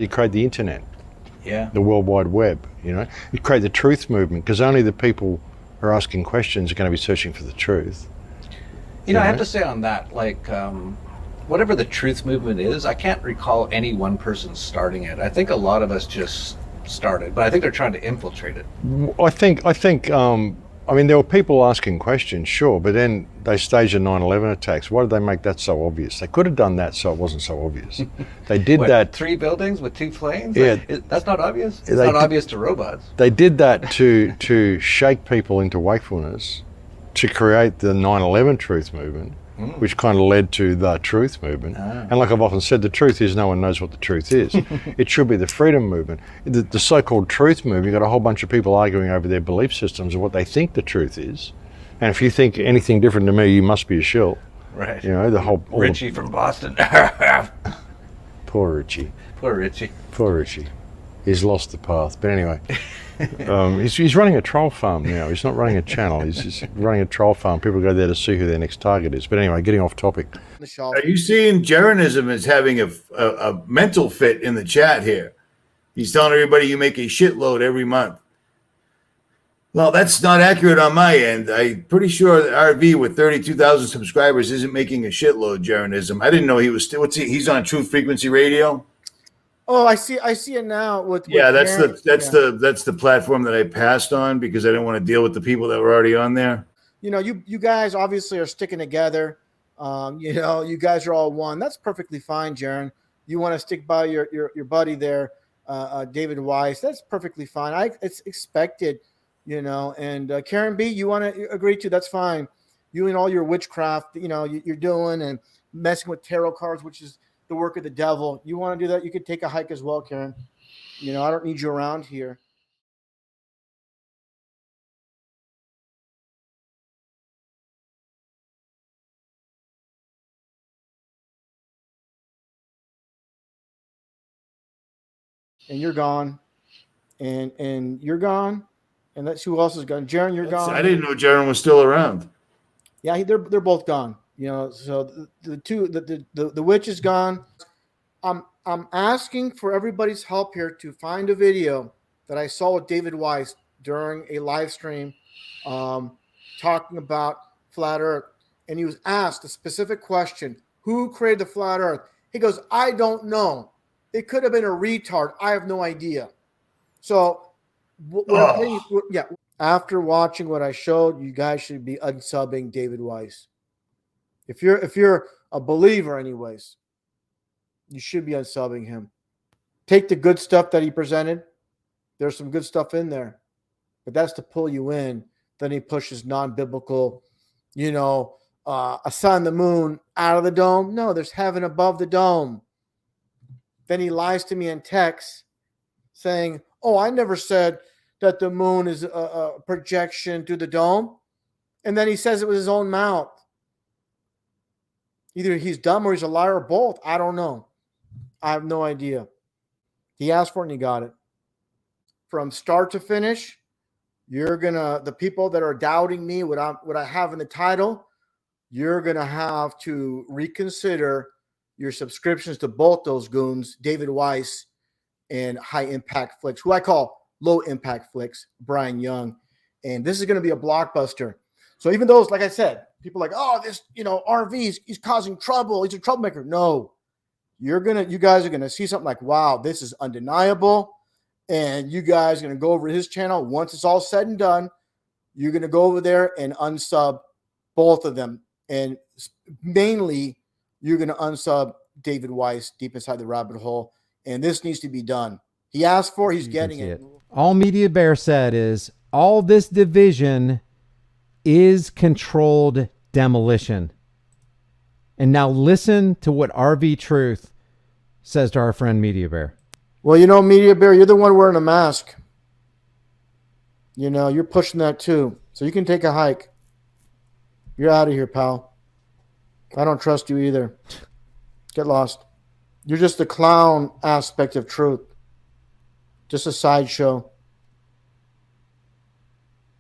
You create the internet, the World Wide Web, you know. You create the truth movement, because only the people who are asking questions are going to be searching for the truth. You know, I have to say on that, like, whatever the truth movement is, I can't recall any one person starting it. I think a lot of us just started, but I think they're trying to infiltrate it. I mean, there were people asking questions, sure, but then they staged the 9/11 attacks. Why did they make that so obvious? They could have done that so it wasn't so obvious. They did that. 3 buildings with 2 planes? Yeah. That's not obvious? It's not obvious to robots. They did that to shake people into wakefulness, to create the 9/11 truth movement, which kind of led to the truth movement. And like I've often said, the truth is no one knows what the truth is. It should be the freedom movement. The so-called truth movement, you've got a whole bunch of people arguing over their belief systems of what they think the truth is. And if you think anything different to me, you must be a shill. Right. You know, Richie from Boston. Poor Richie. Poor Richie. Poor Richie. He's lost the path. But anyway, he's running a troll farm now. He's not running a channel. He's just running a troll farm. People go there to see who their next target is. But anyway, getting off topic. Are you seeing Jeranism as having a mental fit in the chat here? He's telling everybody you make a shitload every month. Well, that's not accurate on my end. I'm pretty sure that RV with 32,000 subscribers isn't making a shitload, Jeranism. I didn't know he was still. He's on Truth Frequency Radio. Oh, I see it now. That's the platform that I passed on because I didn't want to deal with the people that were already on there. You know, you guys obviously are sticking together. You know, you guys are all one. That's perfectly fine, Jaron. You want to stick by your buddy there, David Weiss. That's perfectly fine. It's expected, you know. And Karen B, you want to agree to? That's fine. You and all your witchcraft, you know, you're doing and messing with tarot cards, which is the work of the devil. You want to do that? You could take a hike as well, Karen. You know, I don't need you around here. And you're gone. And you're gone. And that's who else is gone. Jaron, you're gone. I didn't know Jaron was still around. Yeah, they're both gone. You know, so the witch is gone. I'm asking for everybody's help here to find a video that I saw with David Weiss during a live stream talking about flat Earth. And he was asked a specific question: who created the flat Earth? He goes, I don't know. It could have been a retard. I have no idea. So, after watching what I showed, you guys should be unsubbing David Weiss. If you're a believer, anyways, you should be unsubbing him. Take the good stuff that he presented. There's some good stuff in there, but that's to pull you in. Then he pushes non-biblical, you know, a sun, the moon out of the dome. No, there's heaven above the dome. Then he lies to me in text saying, oh, I never said that the moon is a projection to the dome. And then he says it with his own mouth. Either he's dumb or he's a liar or both. I don't know. I have no idea. He asked for it and he got it. From start to finish, the people that are doubting me, what I have in the title, you're going to have to reconsider your subscriptions to both those goons, David Weiss and High Impact Flicks, who I call Low Impact Flicks, Brian Young. And this is going to be a blockbuster. So even those, like I said, people are like, oh, this, you know, RV, he's causing trouble. He's a troublemaker. No, you guys are going to see something like, wow, this is undeniable. And you guys are going to go over his channel. Once it's all said and done, you're going to go over there and unsub both of them. And mainly, you're going to unsub David Weiss, Deep Inside the Rabbit Hole. And this needs to be done. He asked for it. He's getting it. All Media Bear said is all this division is controlled demolition. And now listen to what RV Truth says to our friend Media Bear. Well, you know, Media Bear, you're the one wearing a mask. You know, you're pushing that too. So you can take a hike. You're out of here, pal. I don't trust you either. Get lost. You're just the clown aspect of truth. Just a sideshow.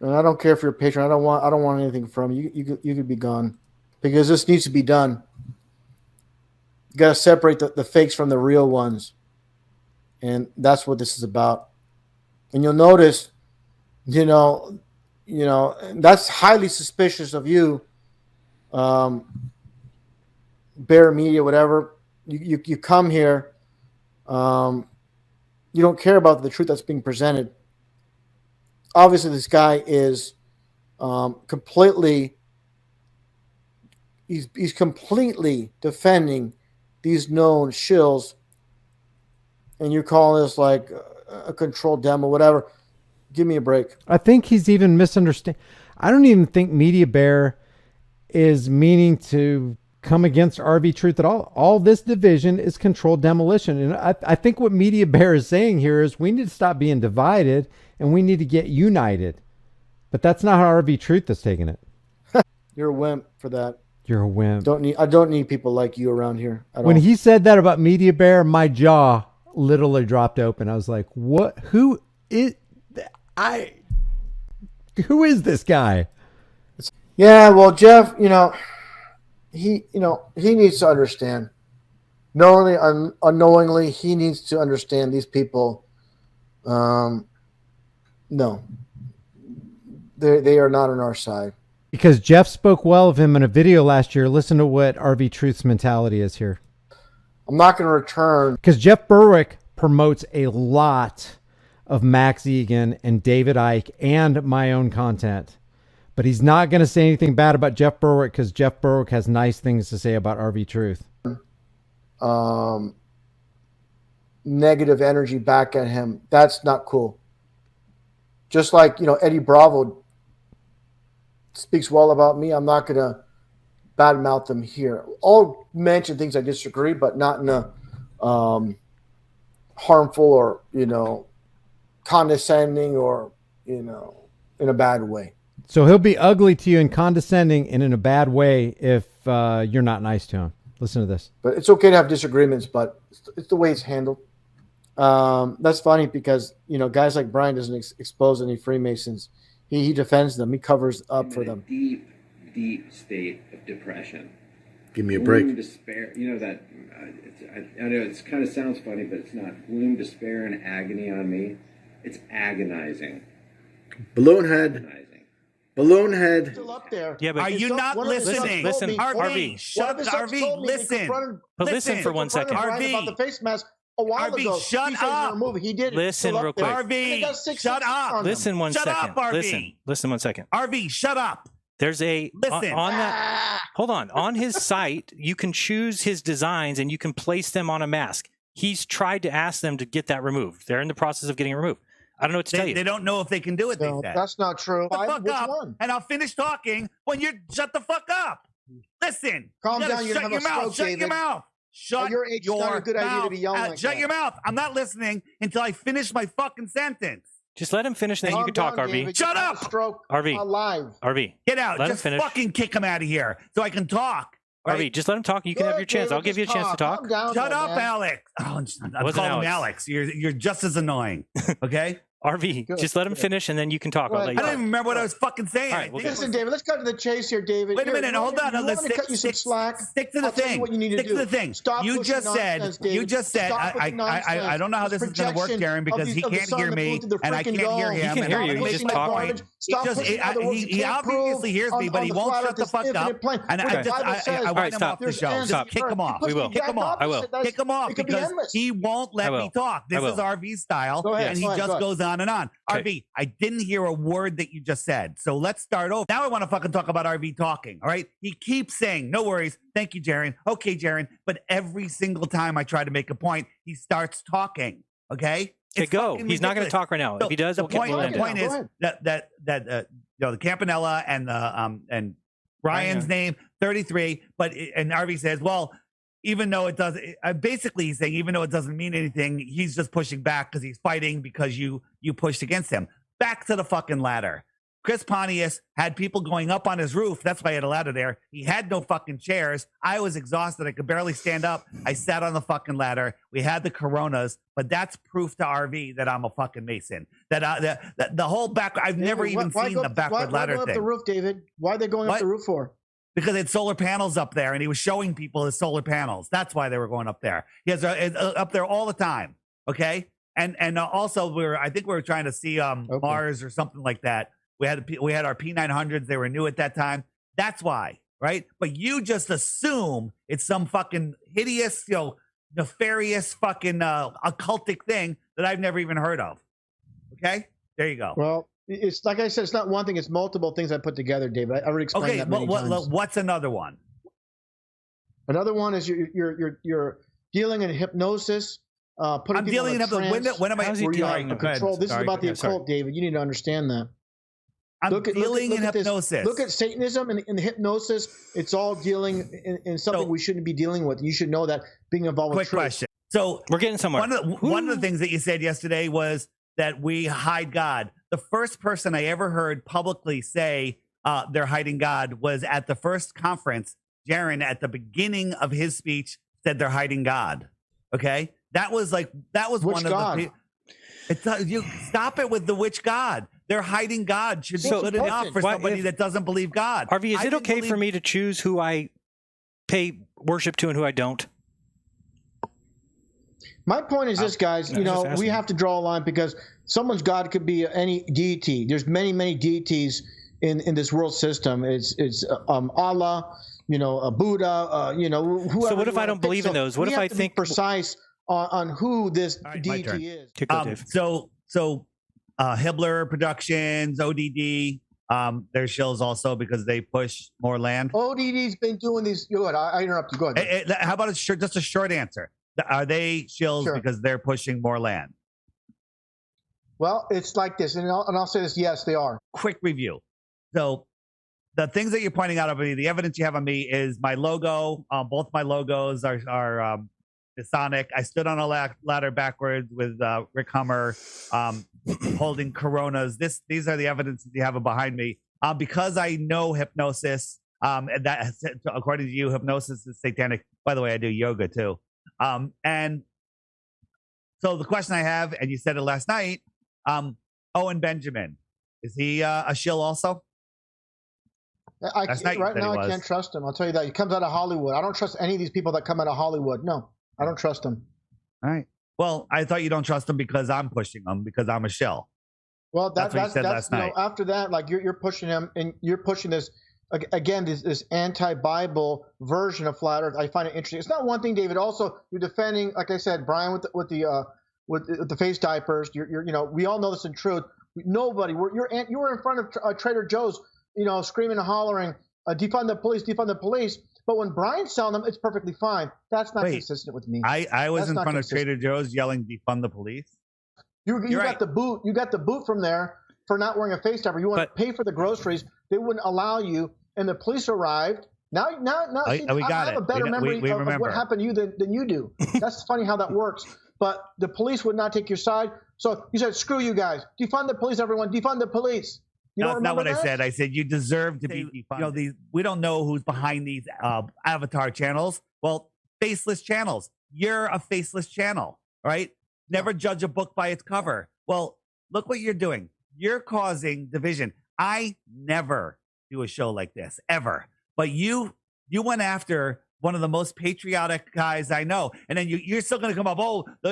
And I don't care if you're a patron. I don't want anything from you. You could be gone. Because this needs to be done. You got to separate the fakes from the real ones. And that's what this is about. And you'll notice, that's highly suspicious of you, Bear Media, whatever. You come here, you don't care about the truth that's being presented. Obviously, this guy is completely defending these known shills, and you call this like a controlled demo, whatever. Give me a break. I think he's even misunderstanding. I don't even think Media Bear is meaning to come against RV Truth at all. All this division is controlled demolition. And I think what Media Bear is saying here is we need to stop being divided and we need to get united. But that's not how RV Truth is taking it. You're a wimp for that. You're a wimp. I don't need people like you around here at when all. he said that about Media Bear, my jaw literally dropped open. I was like, what? Who is this guy? Yeah, well, Jeff, he needs to understand. Knowingly, unknowingly, he needs to understand these people. No, they are not on our side. Because Jeff spoke well of him in a video last year. Listen to what RV Truth's mentality is here. I'm not going to return. Because Jeff Berwick promotes a lot of Max Egan and David Icke and my own content. But he's not going to say anything bad about Jeff Berwick because Jeff Berwick has nice things to say about RV Truth. Negative energy back at him. That's not cool. Just like, Eddie Bravo speaks well about me, I'm not going to badmouth them here. I'll mention things I disagree, but not in a harmful or, condescending or, in a bad way. So he'll be ugly to you and condescending and in a bad way if you're not nice to him. Listen to this. But it's okay to have disagreements, but it's the way it's handled. That's funny because, guys like Brian doesn't expose any Freemasons. He defends them. He covers up for them. Deep state of depression. Give me a break. Gloom, despair. That I know it kind of sounds funny, but it's not. Gloom, despair, and agony on me. It's agonizing. Balloonhead. Still up there. Yeah, but are you not listening? Listen, RV, shut RV, listen. But listen for 1 second. RV, about the face mask a while RV, ago. shut he said up. Remove it. He did. Listen real quick. RV, shut up. Listen 1 second. Shut up, RV. Listen 1 second. RV, shut up. There's a Listen. on that. Hold on his site, you can choose his designs and you can place them on a mask. He's tried to ask them to get that removed. They're in the process of getting it removed. I don't know what to tell you. They don't know if they can do it. No, they said. that's not true. Shut the fuck Which up, one? and I'll finish talking when you shut the fuck up. Listen. Calm down. You're Shut gonna your have a mouth. stroke, Shut your David. mouth. Shut At your age, your it's not a good idea mouth. to be yelling like Shut that. your mouth. I'm not listening until I finish my fucking sentence. Just let him finish, then you Calm can talk, down, RV. David. Shut You have up! a stroke. RV. Alive. RV. Get out. Let him Just finish. fucking kick him out of here so I can talk. Right? RV, just let him talk. You can have your chance. I'll give you a chance to talk. Shut up, Alex. Oh, I'm Wasn't calling him Alex. Alex. You're just as annoying. Okay? RV, Good, just let him good. finish and then you can talk. Go I'll ahead. let I you don't talk. even remember what I was fucking saying. All right, we'll Listen, David, let's cut to the chase here, David. Wait a minute, hold on. You Let's want me to cut you some slack? Stick to the I'll tell you thing. what you need to Stick do. to the thing. Stop You pushing just said. nonsense, You David. just said. Stop with the I nonsense. don't know how this is going to work, projection Darren, because of he the can't sun hear that me blew through the and I freaking can't hear dome. him. He can hear you. and He's I'm just making my talking. point. Stop Just- pushing other words you he can't obviously prove hears me, on but he the won't flat shut earth, the this fuck up. infinite plane, And which I the Bible want says him stop. off the there's show. ends So of the kick him earth. off. It could be Kick him off. exact I will. opposite. That's- Kick him off it could be because endless. he won't let I me will. talk. This I will. is RV's style, Go ahead. and he Go ahead. just Go ahead. goes on and on. Okay. RV, I didn't hear a word that you just said, so let's start over. Now I want to fucking talk about RV talking, all right? He keeps saying, no worries, thank you, Jaron. Okay, Jaron, but every single time I try to make a point, he starts talking, okay? Okay, It's go. fucking He's not going to ridiculous. talk right now. So If he does, the we'll end point it. is Go that the Campanella and the and Ryan's name 33, but and RV says, well, even though it doesn't, basically he's saying even though it doesn't mean anything, he's just pushing back because he's fighting because you pushed against him. Back to the fucking ladder. Chris Pontius had people going up on his roof. That's why he had a ladder there. He had no fucking chairs. I was exhausted. I could barely stand up. I sat on the fucking ladder. We had the Coronas, but that's proof to RV that I'm a fucking Mason. That the whole back. I've never even seen the backward ladder Why go up thing the roof, David? Why are they going What? up the roof for? because it's solar panels up there, and he was showing people his solar panels. That's why they were going up there. He has up there all the time. Okay. And also I think we were trying to see Mars or something like that. We had our P900s. They were new at that time. That's why, right? But you just assume it's some fucking hideous, nefarious fucking occultic thing that I've never even heard of. Okay, there you go. Well, it's like I said, it's not one thing; it's multiple things I put together, David. I already explained that many times. What's another one? Another one is you're dealing in hypnosis. I'm dealing in hypnosis. When am I dealing control? This is about the occult, David. You need to understand that. I'm dealing in hypnosis. Look at Satanism and the hypnosis. It's all dealing in something we shouldn't be dealing with. You should know that being involved with truth. Quick question. So we're getting somewhere. One of the things that you said yesterday was that we hide God. The first person I ever heard publicly say they're hiding God was at the first conference. Jaron, at the beginning of his speech, said they're hiding God. Okay, that was which one God? of the. You stop it with the which God. They're hiding God. Should be good enough for somebody that doesn't believe God. RV, is it okay for me to choose who I pay worship to and who I don't? My point is this, guys. We have to draw a line because someone's God could be any deity. There's many deities in this world system. It's Allah, Buddha, whoever. So what if I don't believe in those? What if I think precise on who this deity is? So Hibbler Productions, ODD, their shills also because they push more land. ODD's been doing these. Go ahead. I interrupt you. Go ahead. How about just a short answer? Are they shills because they're pushing more land? Well, it's like this, and I'll say this. Yes, they are. Quick review. So the things that you're pointing out of me, the evidence you have on me is my logo. Both my logos are Masonic. I stood on a ladder backwards with Rick Hummer holding Coronas. These are the evidence that you have behind me. Because I know hypnosis, and that according to you, hypnosis is satanic. By the way, I do yoga too. And so the question I have, and you said it last night, Owen Benjamin, is he a shill also? Right now, I can't trust him. I'll tell you that. He comes out of Hollywood. I don't trust any of these people that come out of Hollywood. No, I don't trust them. All right. Well, I thought you don't trust them because I'm pushing them because I'm a shill. Well, that's what you said last night. After that, like you're pushing him, and you're pushing this again. This anti-Bible version of flat Earth. I find it interesting. It's not one thing, David. Also, you're defending, like I said, Brian with the face diapers. We all know this in truth. Nobody. You were in front of Trader Joe's, screaming and hollering, defund the police, defund the police. But when Brian's telling them, it's perfectly fine. That's not consistent with me. I was in front of Trader Joe's yelling, defund the police. You got the boot. You got the boot from there for not wearing a face diaper. You want to pay for the groceries. They wouldn't allow you, and the police arrived. Now, I have a better memory of what happened to you than you do. That's funny how that works. But the police would not take your side. So you said, screw you guys. Defund the police, everyone. Defund the police. No, that's not what I said. I said you deserve to be defunded. We don't know who's behind these avatar channels. Well, faceless channels. You're a faceless channel, right? Never judge a book by its cover. Well, look what you're doing. You're causing division. I never do a show like this, ever. But you went after one of the most patriotic guys I know. And then you're still going to come up,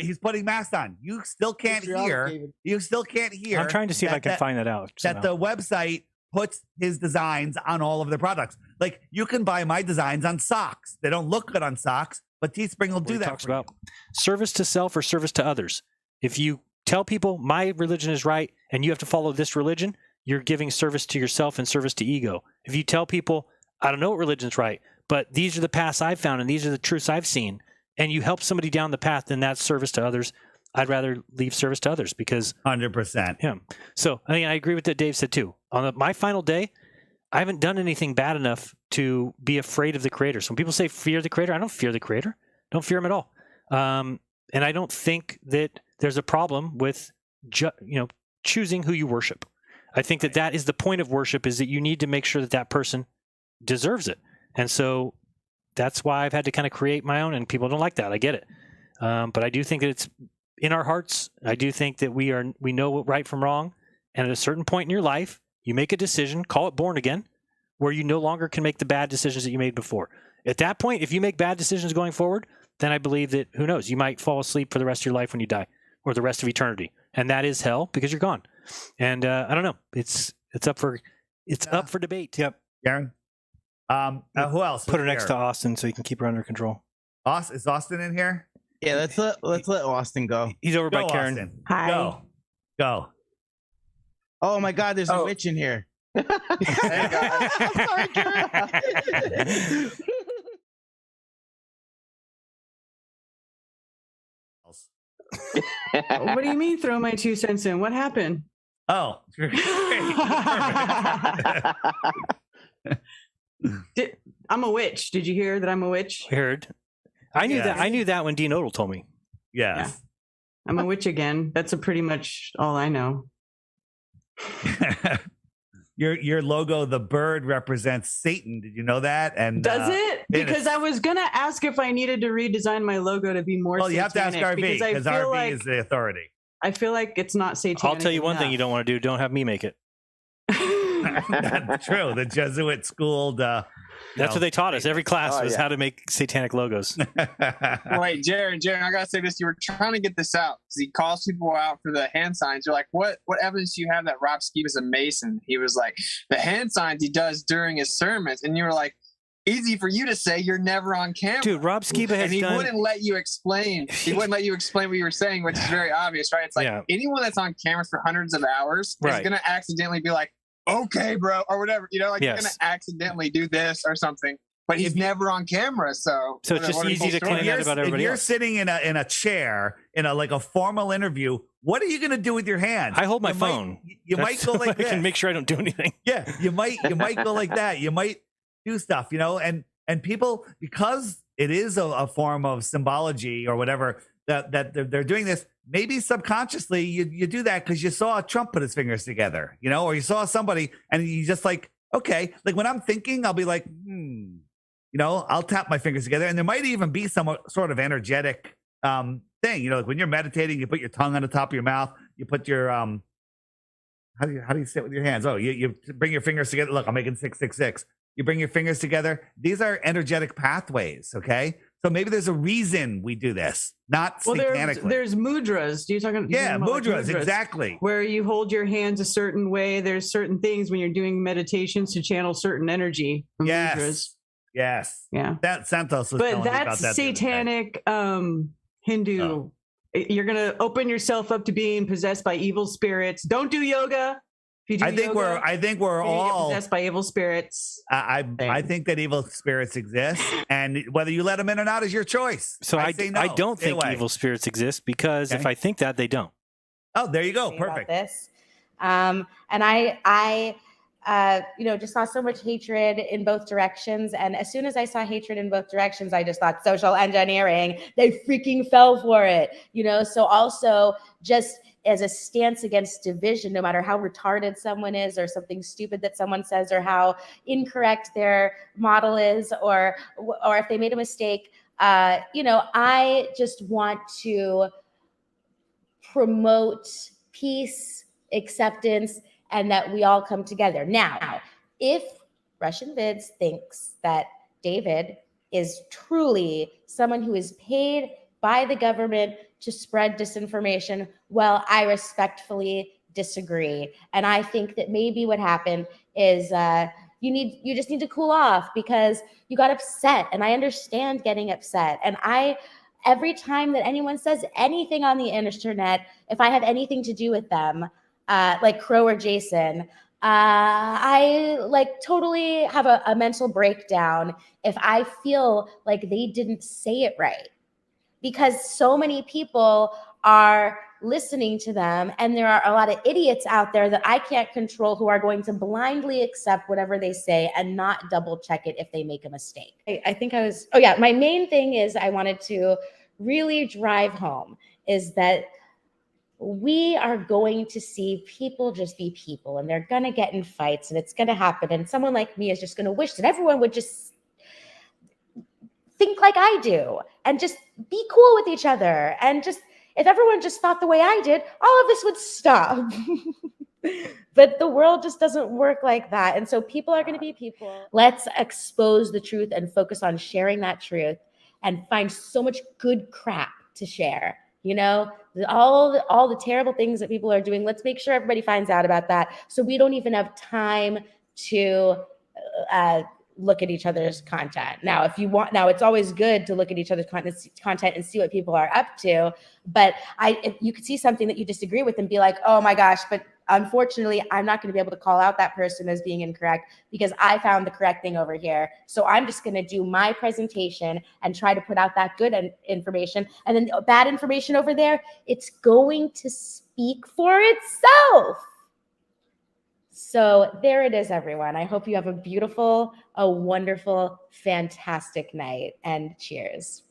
he's putting masks on. You still can't hear. David. You still can't hear. I'm trying to see if I can find that out. That the website puts his designs on all of their products. Like, you can buy my designs on socks. They don't look good on socks, but Teespring will do that. Talks about service to self or service to others. If you tell people my religion is right and you have to follow this religion, you're giving service to yourself and service to ego. If you tell people, I don't know what religion's right, but these are the paths I've found and these are the truths I've seen, and you help somebody down the path, then that's service to others. I'd rather leave service to others because 100%. him. So I agree with what Dave said too. On my final day, I haven't done anything bad enough to be afraid of the Creator. So when people say fear the Creator, I don't fear the Creator. Don't fear him at all. And I don't think that there's a problem with choosing who you worship. I think that is the point of worship, is that you need to make sure that person deserves it. And so that's why I've had to kind of create my own, and people don't like that. I get it. But I do think that it's in our hearts. I do think that we know right from wrong. And at a certain point in your life, you make a decision, call it born again, where you no longer can make the bad decisions that you made before. At that point, if you make bad decisions going forward, then I believe that, who knows, you might fall asleep for the rest of your life when you die. or the rest of eternity, and that is hell because you're gone. And I don't know. It's up for debate. Yep, Garen. Who else? Put her Who's next here? to Austin so you can keep her under control. Is Austin in here? Yeah, let's let Austin go. He's over by Go, Karen. Austin. Hi. Go. Oh my God, there's a witch in here. Hey, guys. I'm sorry, Karen. What do you mean throw my 2 cents in? What happened? Oh, great. I'm a witch. Did you hear that I'm a witch? I heard. I knew that. I knew that when Dean Odell told me. Yes. Yeah. I'm a witch again. That's pretty much all I know. Your logo, the bird, represents Satan. Did you know that? And does it? Because I was gonna ask if I needed to redesign my logo to be more. Well, you have to ask satanic, RV because RV is the authority. I feel like it's not satanic. I'll tell you one thing enough. you don't want to do. Don't have me make it. That's true. The Jesuit schooled. That's what they taught us. Every class was how to make satanic logos. Wait, Jared, I gotta say this. You were trying to get this out because he calls people out for the hand signs. You're like, what evidence do you have that Rob Skiba is a Mason? He was like, the hand signs he does during his sermons, and you were like, easy for you to say. You're never on camera, dude. Rob Skiba has and he done. wouldn't let you explain. He wouldn't let you explain what you were saying, which is very obvious, right? It's like anyone that's on camera for hundreds of hours is gonna accidentally be like, okay, bro, or whatever, you know, like you're gonna accidentally do this or something, but he's never on camera, so it's just easy to claim that about everybody If you're else. sitting in a chair in a formal interview, what are you gonna do with your hands? I hold my phone. You might go like this. I can make sure I don't do anything. Yeah, you might go like that. You might do stuff, you know, and people, because it is a form of symbology or whatever that they're doing this. Maybe subconsciously you do that because you saw Trump put his fingers together, you know, or you saw somebody and you just like, okay, like when I'm thinking, I'll be like, you know, I'll tap my fingers together, and there might even be some sort of energetic thing, you know, like when you're meditating, you put your tongue on the top of your mouth, you put your how do you sit with your hands? Oh, you bring your fingers together. Look, I'm making 666. You bring your fingers together. These are energetic pathways, okay? So maybe there's a reason we do this, not satanically. There's mudras. Do you talking? Yeah, mudras, exactly. Where you hold your hands a certain way. There's certain things when you're doing meditations to channel certain energy. Yes. Mudras. Yes. Yeah. That Santos was but telling me about that's that. satanic Hindu. Oh. You're gonna open yourself up to being possessed by evil spirits. Don't do yoga. I think we're all possessed by evil spirits. I think that evil spirits exist, and whether you let them in or not is your choice. So I don't think evil spirits exist because if I think that, they don't. Oh, there you go. Perfect. This, and I just saw so much hatred in both directions. And as soon as I saw hatred in both directions, I just thought social engineering. They freaking fell for it, you know. So also just as a stance against division, no matter how retarded someone is or something stupid that someone says or how incorrect their model is or if they made a mistake, I just want to promote peace, acceptance, and that we all come together. Now, if Russian Vids thinks that David is truly someone who is paid by the government to spread disinformation, well, I respectfully disagree. And I think that maybe what happened is you just need to cool off because you got upset. And I understand getting upset. And every time that anyone says anything on the internet, if I have anything to do with them, like Crow or Jason, I totally have a mental breakdown if I feel like they didn't say it right. Because so many people are listening to them, and there are a lot of idiots out there that I can't control who are going to blindly accept whatever they say and not double check it if they make a mistake. My main thing is I wanted to really drive home is that we are going to see people just be people, and they're going to get in fights, and it's going to happen. And someone like me is just going to wish that everyone would just think like I do and just be cool with each other. And just, if everyone just thought the way I did, all of this would stop. But the world just doesn't work like that. And so people are going to be people. Let's expose the truth and focus on sharing that truth and find so much good crap to share You know, all the terrible things that people are doing. Let's make sure everybody finds out about that, so we don't even have time to look at each other's content. Now, if you want, now it's always good to look at each other's content and see what people are up to. But if you could see something that you disagree with and be like, oh my gosh, but unfortunately, I'm not going to be able to call out that person as being incorrect because I found the correct thing over here. So I'm just going to do my presentation and try to put out that good information. And then bad information over there, it's going to speak for itself. So there it is, everyone. I hope you have a beautiful, a wonderful, fantastic night, and cheers.